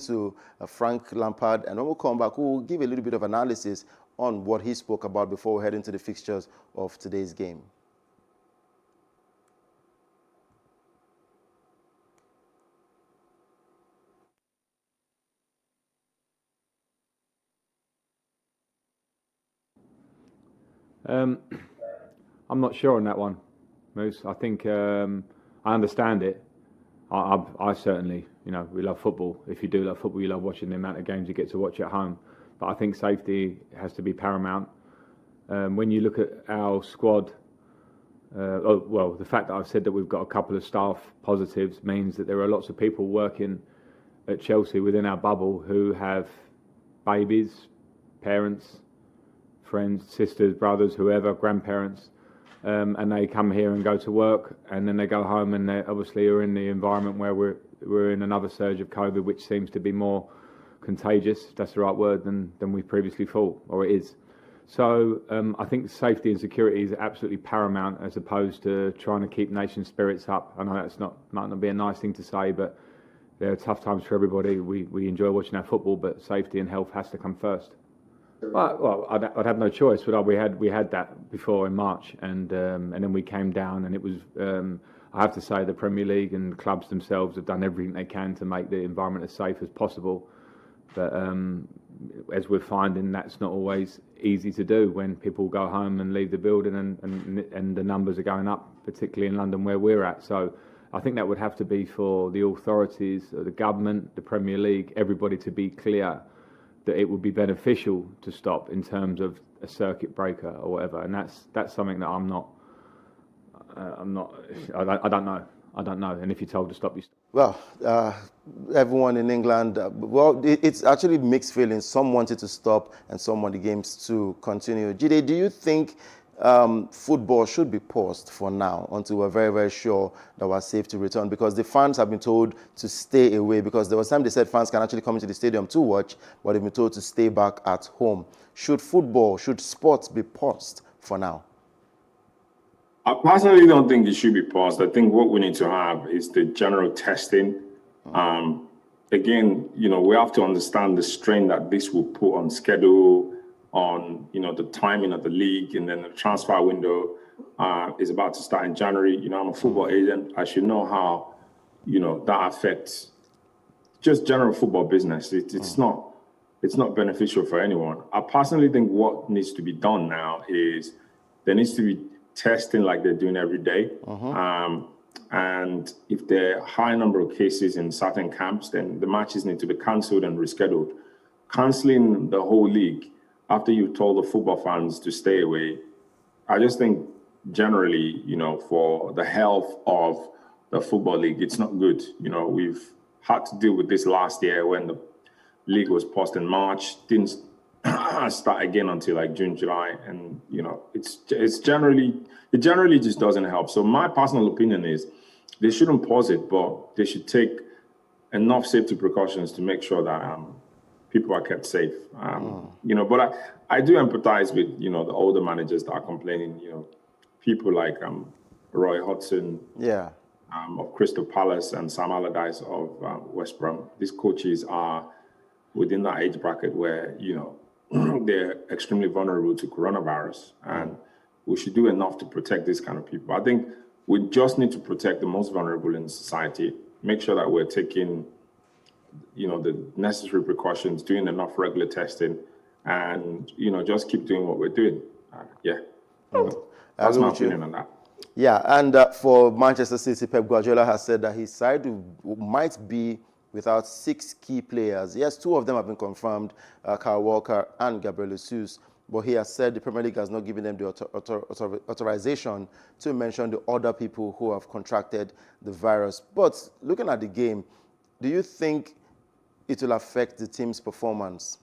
to Frank Lampard, and when we come back, we'll give a little bit of analysis on what he spoke about before we head into the fixtures of today's game. I'm not sure on that one, Moose. I think I understand it. I certainly, we love football. If you do love football, you love watching the amount of games you get to watch at home. But I think safety has to be paramount. When you look at our squad, the fact that I've said that we've got a couple of staff positives means that there are lots of people working at Chelsea within our bubble who have babies, parents, friends, sisters, brothers, whoever, grandparents, and they come here and go to work, and then they go home, and they obviously are in the environment where we're in another surge of COVID, which seems to be more contagious, if that's the right word, than we previously thought, or it is. So I think safety and security is absolutely paramount, as opposed to trying to keep nation spirits up. I know that's might not be a nice thing to say, but there are tough times for everybody. We enjoy watching our football, but safety and health has to come first. Well, I'd have no choice. But we had that before in March, and then we came down, and it was. I have to say the Premier League and the clubs themselves have done everything they can to make the environment as safe as possible. But as we're finding, that's not always easy to do when people go home and leave the building, and the numbers are going up, particularly in London where we're at. So I think that would have to be for the authorities, the government, the Premier League, everybody to be clear that it would be beneficial to stop in terms of a circuit breaker or whatever. And that's something that I don't know. And if you're told to stop, you stop. Well, everyone in England, it's actually mixed feelings. Some wanted to stop and some want the games to continue. Jide, do you think football should be paused for now until we're very, very sure that we're safe to return? Because the fans have been told to stay away, because there was time they said fans can actually come into the stadium to watch, but they've been told to stay back at home. Should sports be paused for now? I personally don't think it should be paused. I think what we need to have is the general testing. Again, we have to understand the strain that this will put on schedule, on the timing of the league, and then the transfer window is about to start in January. I'm a football agent. I should know how that affects just general football business. It's not beneficial for anyone. I personally think what needs to be done now is there needs to be testing like they're doing every day. And if there are a high number of cases in certain camps, then the matches need to be cancelled and rescheduled. Cancelling the whole league after you've told the football fans to stay away, I just think generally, for the health of the football league, it's not good. We've had to deal with this last year when the league was paused in March, didn't start again until like June, July, and it generally just doesn't help. So my personal opinion is they shouldn't pause it, but they should take enough safety precautions to make sure that people are kept safe. But I do empathize with the older managers that are complaining. People like Roy Hodgson, of Crystal Palace, and Sam Allardyce of West Brom. These coaches are within that age bracket where they're extremely vulnerable to coronavirus, and we should do enough to protect these kind of people. I think we just need to protect the most vulnerable in society, make sure that we're taking the necessary precautions, doing enough regular testing, and just keep doing what we're doing. That's my opinion on that. Yeah, and for Manchester City, Pep Guardiola has said that his side might be without 6 key players. Yes, 2 of them have been confirmed, Kyle Walker and Gabriel Jesus, but he has said the Premier League has not given them the authorization to mention the other people who have contracted the virus. But looking at the game, do you think it will affect the team's performance?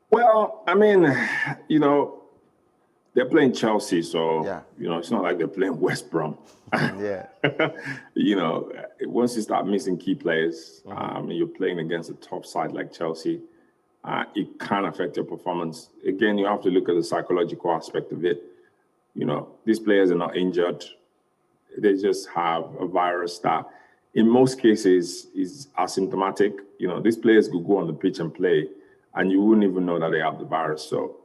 Well, I mean, they're playing Chelsea, so it's not like they're playing West Brom. Once you start missing key players, you're playing against a top side like Chelsea, it can affect your performance. Again, you have to look at the psychological aspect of it. These players are not injured. They just have a virus that in most cases is asymptomatic. You know, these players could go on the pitch and play, and you wouldn't even know that they have the virus. So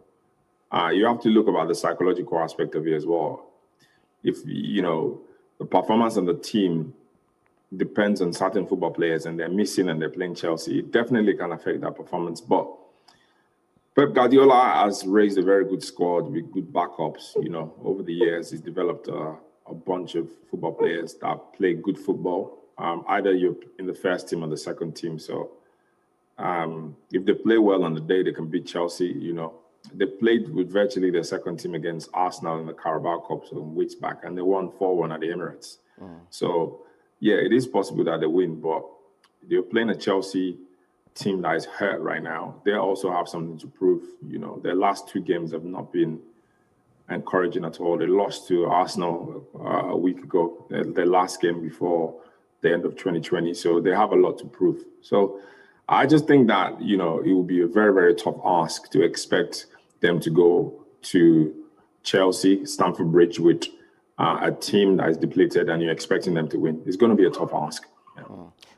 you have to look about the psychological aspect of it as well. If, you know, the performance of the team depends on certain football players and they're missing and they're playing Chelsea, it definitely can affect that performance. But Pep Guardiola has raised a very good squad with good backups. You know, over the years, he's developed a bunch of football players that play good football. Either you're in the first team or the second team. So if they play well on the day, they can beat Chelsea. You know, they played with virtually their second team against Arsenal in the Carabao Cup some weeks back, and they won 4-1 at the Emirates. So, yeah, it is possible that they win, but they're playing a Chelsea team that is hurt right now. They also have something to prove. You know, their last 2 games have not been encouraging at all. They lost to Arsenal a week ago, their last game before the end of 2020. So they have a lot to prove. So I just think that, you know, it will be a very, very tough ask to expect them to go to Chelsea, Stamford Bridge, with a team that is depleted and you're expecting them to win. It's going to be a tough ask. Yeah.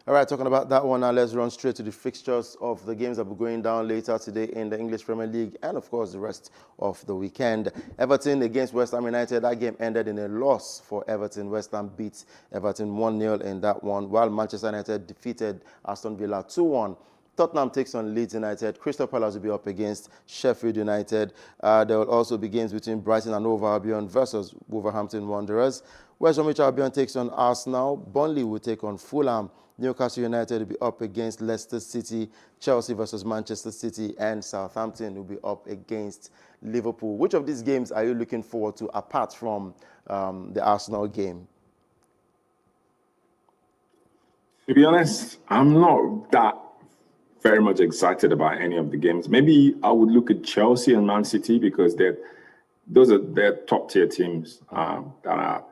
All right, talking about that one now, let's run straight to the fixtures of the games that will be going down later today in the English Premier League and, of course, the rest of the weekend. Everton against West Ham United. That game ended in a loss for Everton. West Ham beat Everton 1-0 in that one, while Manchester United defeated Aston Villa 2-1. Tottenham takes on Leeds United. Crystal Palace will be up against Sheffield United. There will also be games between Brighton and Hove Albion versus Wolverhampton Wanderers. West Bromwich Albion takes on Arsenal. Burnley will take on Fulham. Newcastle United will be up against Leicester City. Chelsea versus Manchester City, and Southampton will be up against Liverpool. Which of these games are you looking forward to apart from the Arsenal game? To be honest, I'm not that very much excited about any of the games. Maybe I would look at Chelsea and Man City because those are their top tier teams that are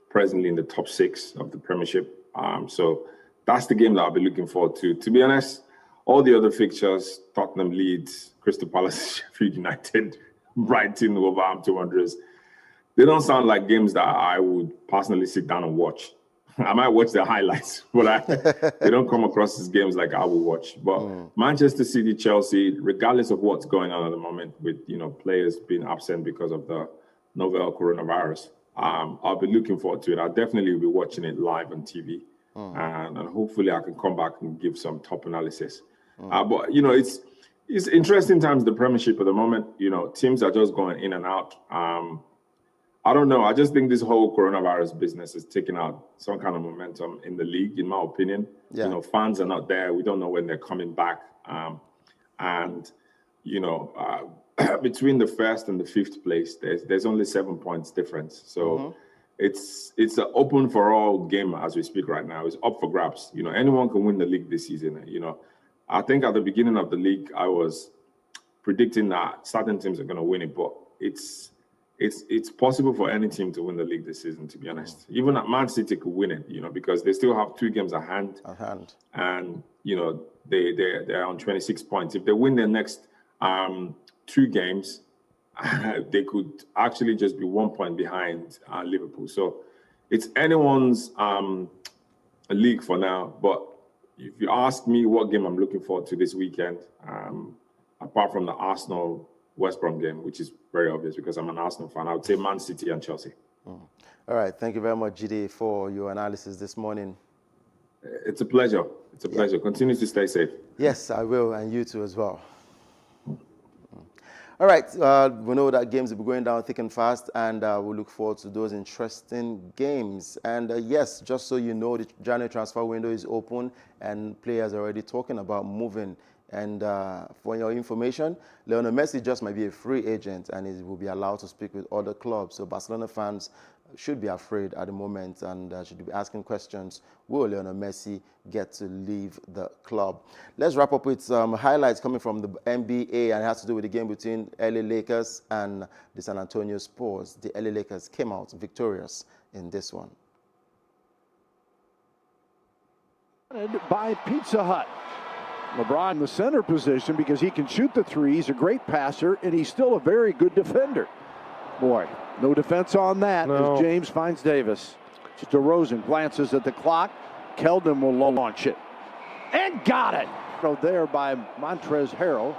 presently in the top 6 of the Premiership. So that's the game that I'll be looking forward to. To be honest, all the other fixtures, Tottenham, Leeds, Crystal Palace, Sheffield United, Brighton, Wolverhampton Wanderers, they don't sound like games that I would personally sit down and watch. I might watch the highlights, but they don't come across as games like I will watch. But Manchester City, Chelsea, regardless of what's going on at the moment with, you know, players being absent because of the novel coronavirus, I'll be looking forward to it. I'll definitely be watching it live on TV. And hopefully I can come back and give some top analysis. But, you know, it's interesting times, the Premiership at the moment. You know, teams are just going in and out. I don't know. I just think this whole coronavirus business is taking out some kind of momentum in the league, in my opinion. Yeah. You know, fans are not there. We don't know when they're coming back. And, you know, between the 1st and the 5th place, there's only 7 points difference. So it's an open for all game as we speak right now. It's up for grabs. You know, anyone can win the league this season. You know, I think at the beginning of the league, I was predicting that certain teams are going to win it, but it's possible for any team to win the league this season, to be honest. Even Man City could win it, you know, because they still have 2 games at hand. And, you know, they're on 26 points. If they win their next 2 games, they could actually just be 1 point behind Liverpool. So it's anyone's league for now. But if you ask me what game I'm looking forward to this weekend, apart from the Arsenal West Brom game, which is very obvious because I'm an Arsenal fan, I would say Man City and Chelsea. All right. Thank you very much, Jide, for your analysis this morning. It's a pleasure. It's a pleasure. Continue to stay safe. Yes, I will, and you too as well. All right. We know that games will be going down thick and fast, and we look forward to those interesting games. And yes, just so you know, the January transfer window is open, and players are already talking about moving. And for your information, Lionel Messi just might be a free agent and he will be allowed to speak with other clubs. So Barcelona fans should be afraid at the moment and should be asking questions. Will Lionel Messi get to leave the club? Let's wrap up with some highlights coming from the NBA, and it has to do with the game between LA Lakers and the San Antonio Spurs. The LA Lakers came out victorious in this one. By Pizza Hut. LeBron in the center position because he can shoot the three. He's a great passer, and he's still a very good defender. Boy, no defense on that as James finds Davis. DeRozan glances at the clock. Keldon will launch it. And got it! So there by Montrezl Harrell.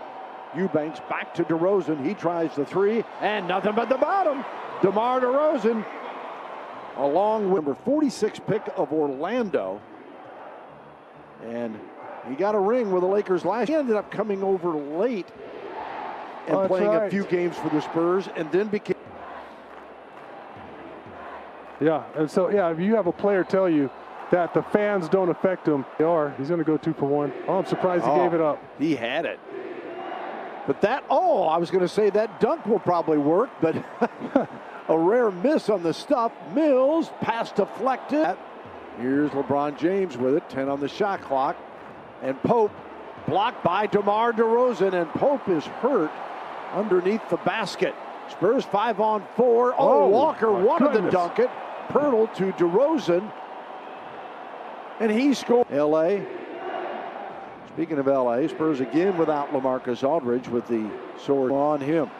Eubanks back to DeRozan. He tries the three, and nothing but the bottom. DeMar DeRozan, along with number 46 pick of Orlando. And he got a ring with the Lakers last year. He ended up coming over late and playing a few games for the Spurs, and then became... Yeah, and so, yeah, if you have a player tell you that the fans don't affect him, he's going to go 2 for 1. Oh, I'm surprised he gave it up. He had it. But that, I was going to say that dunk will probably work, but a rare miss on the stuff. Mills, pass deflected. Here's LeBron James with it, 10 on the shot clock. And Pope blocked by DeMar DeRozan, and Pope is hurt underneath the basket. Spurs 5-on-4. Walker wanted to dunk it. Pirtle to DeRozan. And he scored. L.A. Speaking of L.A., Spurs again without LaMarcus Aldridge with the sword on him.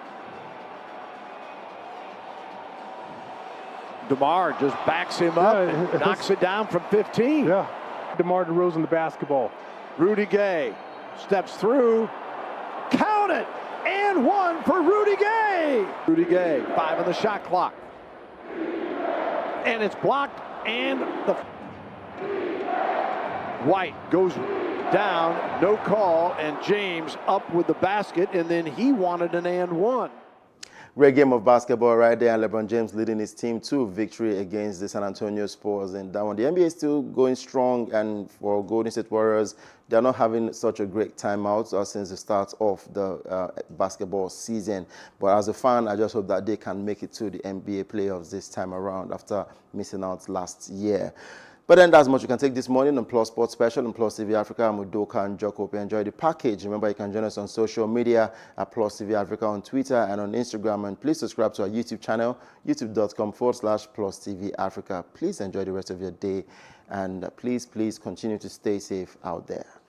DeMar just backs him up and knocks it down from 15. Yeah, DeMar DeRozan the basketball. Rudy Gay steps through. Count it! And 1 for Rudy Gay. Rudy Gay, 5 on the shot clock. And it's blocked, and the White goes down, no call, and James up with the basket, and then he wanted an and 1. Great game of basketball right there, and LeBron James leading his team to victory against the San Antonio Spurs. And that one, the NBA is still going strong, and for Golden State Warriors, they're not having such a great time out since the start of the basketball season. But as a fan, I just hope that they can make it to the NBA playoffs this time around after missing out last year. But then that's much you can take this morning on Plus Sports Special on Plus TV Africa. I'm Udoka and Joko. Hope you enjoy the package. Remember, you can join us on social media at Plus TV Africa on Twitter and on Instagram. And please subscribe to our YouTube channel, youtube.com/Plus TV Africa. Please enjoy the rest of your day. And please continue to stay safe out there.